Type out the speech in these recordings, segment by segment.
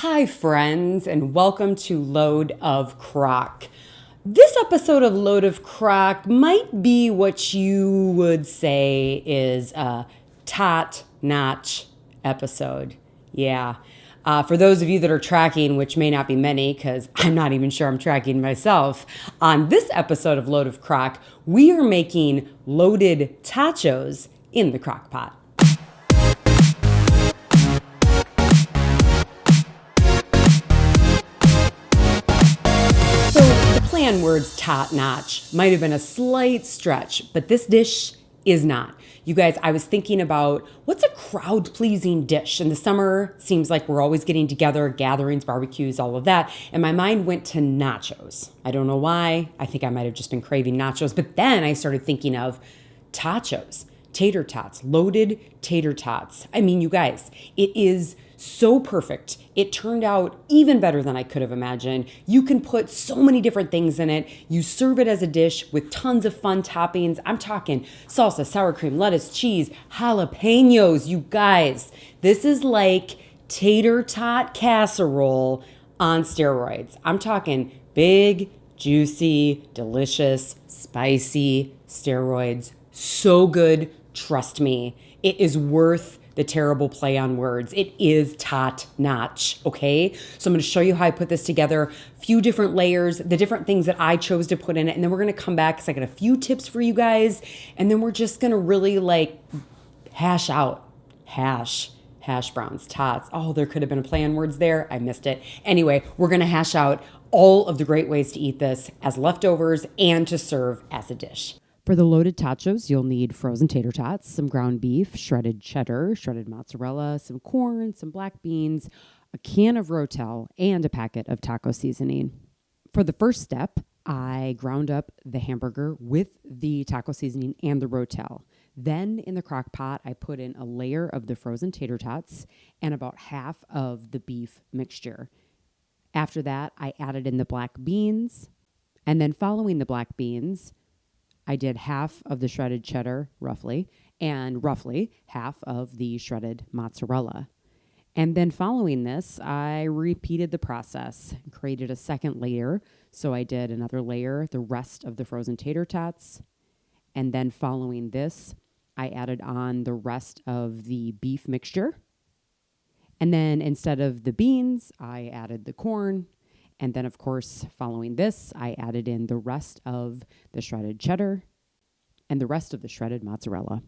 Hi friends, and welcome to Load of Crock. This episode of Load of Crock might be what you would say is a top-notch episode. Yeah. For those of you that are tracking, which may not be many because I'm not even sure I'm tracking myself, on this episode of Load of Crock, we are making loaded tachos in the Crockpot. Plan words top-notch might have been a slight stretch, but this dish is not. You guys, I was thinking about what's a crowd-pleasing dish? In the summer, seems like we're always getting together, gatherings, barbecues, all of that. And my mind went to nachos. I don't know why. I think I might have just been craving nachos. But then I started thinking of tachos, tater tots, loaded tater tots. I mean, you guys, it is so perfect. It turned out even better than I could have imagined. You can put so many different things in it. You serve it as a dish with tons of fun toppings. I'm talking salsa, sour cream, lettuce, cheese, jalapenos. You guys, this is like tater tot casserole on steroids. I'm talking big, juicy, delicious, spicy steroids. So good. Trust me. It is worth the terrible play on words. It is top-notch, okay? So I'm gonna show you how I put this together, a few different layers, the different things that I chose to put in it, and then we're gonna come back because I got a few tips for you guys, and then we're just gonna really hash browns, tots. Oh, there could have been a play on words there. I missed it. Anyway, we're gonna hash out all of the great ways to eat this as leftovers and to serve as a dish. For the loaded tachos, you'll need frozen tater tots, some ground beef, shredded cheddar, shredded mozzarella, some corn, some black beans, a can of Rotel, and a packet of taco seasoning. For the first step, I ground up the hamburger with the taco seasoning and the Rotel. Then in the crock pot, I put in a layer of the frozen tater tots and about half of the beef mixture. After that, I added in the black beans, and then following the black beans, I did half of the shredded cheddar, roughly, and roughly half of the shredded mozzarella. And then following this, I repeated the process, created a second layer. So I did another layer, the rest of the frozen tater tots. And then following this, I added on the rest of the beef mixture. And then instead of the beans, I added the corn. And then, of course, following this, I added in the rest of the shredded cheddar and the rest of the shredded mozzarella.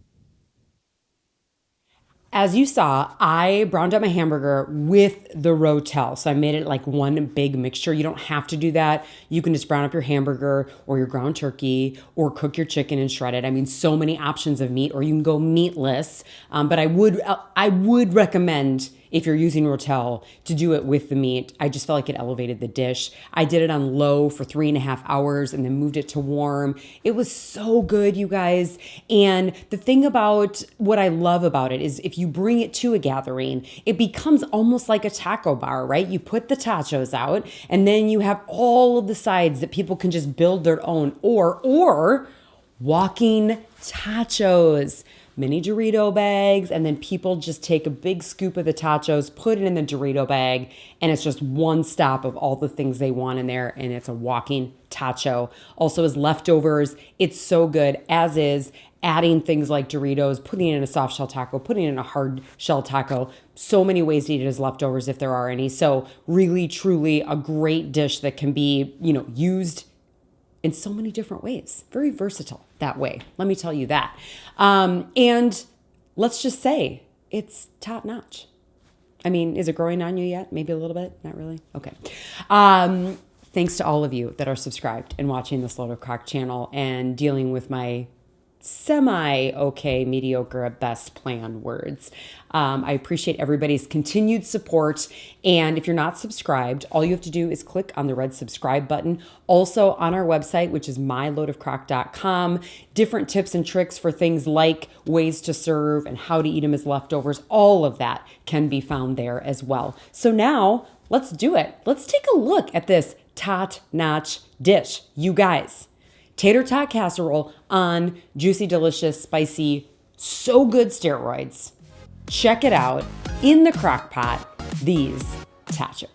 As you saw, I browned up my hamburger with the Rotel. So I made it like one big mixture. You don't have to do that. You can just brown up your hamburger or your ground turkey or cook your chicken and shred it. I mean, so many options of meat, or you can go meatless. But I would recommend, if you're using Rotel, to do it with the meat. I just felt like it elevated the dish. I did it on low for 3.5 hours and then moved it to warm. It was so good, you guys. And the thing about what I love about it is if you bring it to a gathering, it becomes almost like a taco bar, right? You put the tachos out and then you have all of the sides that people can just build their own, or walking tachos. Mini Dorito bags, and then people just take a big scoop of the tachos, put it in the Dorito bag, and it's just one stop of all the things they want in there, and it's a walking tacho. Also as leftovers, it's so good, as is adding things like Doritos, putting it in a soft shell taco, putting it in a hard shell taco. So many ways to eat it as leftovers if there are any. So really, truly a great dish that can be, used in so many different ways. Very versatile that way. Let me tell you that. And let's just say it's top notch. I mean, is it growing on you yet? Maybe a little bit? Not really? Okay. Thanks to all of you that are subscribed and watching this Load of Crock channel and dealing with my semi-okay, mediocre at best plan words. I appreciate everybody's continued support. And if you're not subscribed, all you have to do is click on the red subscribe button. Also on our website, which is myloadofcrock.com, different tips and tricks for things like ways to serve and how to eat them as leftovers. All of that can be found there as well. So now let's do it. Let's take a look at this top-notch dish, you guys. Tater tot casserole on juicy, delicious, spicy, so good steroids. Check it out in the crock pot. These Tachos.